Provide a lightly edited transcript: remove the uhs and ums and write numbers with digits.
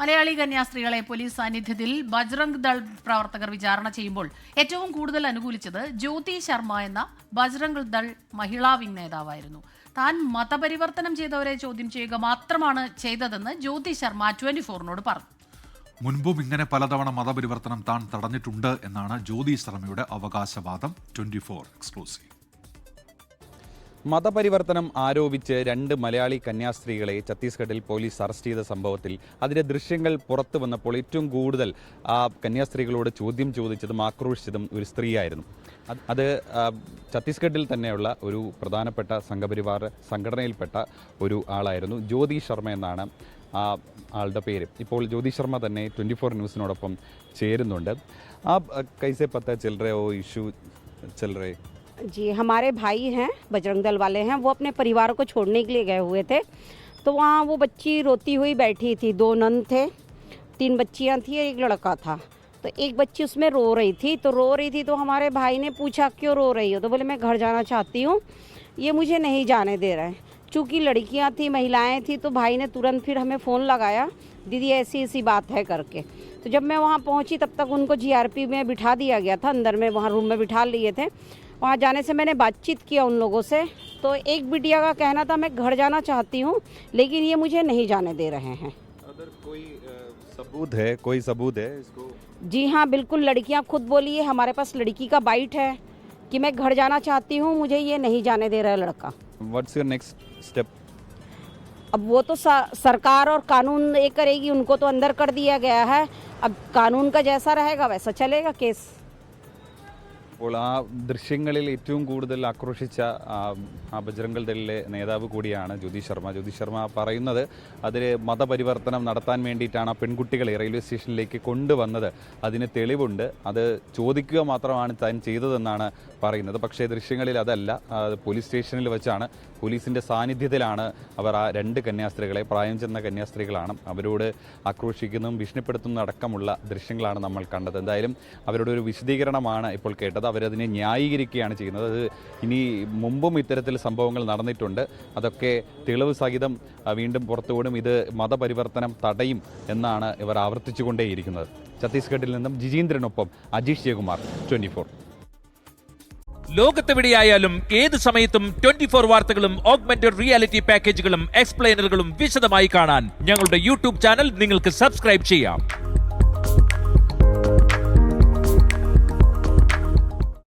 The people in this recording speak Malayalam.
മലയാളി കന്യാസ്ത്രീകളെ പോലീസ് സാന്നിധ്യത്തിൽ ബജ്രംഗ് ദൾ പ്രവർത്തകർ വിചാരണ ചെയ്യുമ്പോൾ ഏറ്റവും കൂടുതൽ അനുകൂലിച്ചത് ജ്യോതി ശർമ്മ എന്ന ബജ്രംഗ് ദൾ മഹിളാ വിംഗ് നേതാവായിരുന്നു. താൻ മതപരിവർത്തനം ചെയ്തവരെ ചോദ്യം ചെയ്യുക മാത്രമാണ് ചെയ്തതെന്ന് ജ്യോതി ശർമ്മ 24-നോട് പറഞ്ഞു. മുൻപും ഇങ്ങനെ പലതവണ മതപരിവർത്തനം താൻ തടഞ്ഞിട്ടുണ്ട് എന്നാണ് ജ്യോതി ശർമ്മയുടെ അവകാശവാദം. 24 എക്സ്ക്ലൂസീവ്. മതപരിവർത്തനം ആരോപിച്ച് 2 മലയാളി കന്യാസ്ത്രീകളെ ഛത്തീസ്ഗഡിൽ പോലീസ് അറസ്റ്റ് ചെയ്ത സംഭവത്തിൽ അതിൻ്റെ ദൃശ്യങ്ങൾ പുറത്തു വന്നപ്പോൾ ഏറ്റവും കൂടുതൽ ആ കന്യാസ്ത്രീകളോട് ചോദ്യം ചോദിച്ചതും ആക്രോശിച്ചതും ഒരു സ്ത്രീയായിരുന്നു. അത് ഛത്തീസ്ഗഡിൽ തന്നെയുള്ള ഒരു പ്രധാനപ്പെട്ട സംഘപരിവാർ സംഘടനയിൽപ്പെട്ട ഒരു ആളായിരുന്നു. ജ്യോതി ശർമ്മ എന്നാണ് ആ ആളുടെ പേര്. ഇപ്പോൾ ജ്യോതി ശർമ്മ തന്നെ 24 ന്യൂസിനോടൊപ്പം ചേരുന്നുണ്ട്. ആ കൈസെ പത്ത ചൽ രഹേ ഹോ ഇഷ്യൂ ചൽ രഹേ? जी, हमारे भाई हैं, बजरंग दल वाले हैं, वो अपने परिवार को छोड़ने के लिए गए हुए थे. तो वहाँ वो बच्ची रोती हुई बैठी थी. 2 नन थे, 3 बच्चियाँ थी, एक लड़का था. तो एक बच्ची उसमें रो रही थी. तो हमारे भाई ने पूछा क्यों रो रही हो? तो बोले मैं घर जाना चाहती हूँ, ये मुझे नहीं जाने दे रहे हैं. चूँकि लड़कियाँ थी, महिलाएँ थी, तो भाई ने तुरंत फिर हमें फ़ोन लगाया, दीदी ऐसी बात है करके. तो जब मैं वहाँ पहुँची तब तक उनको GRP में बिठा दिया गया था. अंदर में वहाँ रूम में बिठा लिए थे. वहाँ जाने से मैंने बातचीत किया उन लोगों से. तो एक बिटिया का कहना था मैं घर जाना चाहती हूँ, लेकिन ये मुझे नहीं जाने दे रहे हैं. अगर कोई सबूत है इसको? जी हाँ, बिल्कुल. लड़कियाँ खुद बोली है, हमारे पास लड़की का बाइट है कि मैं घर जाना चाहती हूँ, मुझे ये नहीं जाने दे रहा है लड़का. What's your next step? अब वो तो सरकार और कानून ये करेगी. उनको तो अंदर कर दिया गया है. अब कानून का जैसा रहेगा वैसा चलेगा केस. അപ്പോൾ ആ ദൃശ്യങ്ങളിൽ ഏറ്റവും കൂടുതൽ ആക്രോശിച്ച ആ ബജ്രംഗ് ദളിലെ നേതാവ് കൂടിയാണ് ജ്യോതി ശർമ്മ. ജ്യോതി ശർമ്മ പറയുന്നത് അതിൽ മതപരിവർത്തനം നടത്താൻ വേണ്ടിയിട്ടാണ് ആ പെൺകുട്ടികളെ റെയിൽവേ സ്റ്റേഷനിലേക്ക് കൊണ്ടുവന്നത്. അതിന് തെളിവുണ്ട്. അത് ചോദിക്കുക മാത്രമാണ് താൻ ചെയ്തതെന്നാണ് പറയുന്നത്. പക്ഷേ ദൃശ്യങ്ങളിൽ അതല്ല. പോലീസ് സ്റ്റേഷനിൽ വെച്ചാണ്, പോലീസിൻ്റെ സാന്നിധ്യത്തിലാണ് അവർ ആ 2 കന്യാസ്ത്രീകളെ, പ്രായം ചെന്ന കന്യാസ്ത്രീകളാണ്, അവരോട് ആക്രോശിക്കുന്നതും ഭീഷണിപ്പെടുത്തുന്നതും അടക്കമുള്ള ദൃശ്യങ്ങളാണ് നമ്മൾ കണ്ടത്. എന്തായാലും അവരുടെ ഒരു വിശദീകരണമാണ് ഇപ്പോൾ കേട്ടത്. അവരതിനെ ന്യായീകരിക്കുകയാണ് ചെയ്യുന്നത്. അത് ഇനി മുമ്പും ഇത്തരത്തിൽ സംഭവങ്ങൾ നടന്നിട്ടുണ്ട്. അതൊക്കെ തെളിവ് സഹിതം വീണ്ടും പുറത്തുവിടും. ഇത് മതപരിവർത്തനം തടയും എന്നാണ് ഇവർ ആവർത്തിച്ചുകൊണ്ടേയിരിക്കുന്നത്. ഛത്തീസ്ഗഡിൽ നിന്നും ജിജീന്ദ്രനൊപ്പം അജീഷ് ജയകുമാർ, 24. ലോകത്തെവിടെയായാലും ഏത് സമയത്തും 24 വാർത്തകളും ഓഗ്മെന്റഡ് റിയാലിറ്റി പാക്കേജുകളും എക്സ്പ്ലെയിനറുകളും വിശദമായി കാണാൻ ഞങ്ങളുടെ YouTube ചാനൽ നിങ്ങൾക്ക് സബ്സ്ക്രൈബ് ചെയ്യാം.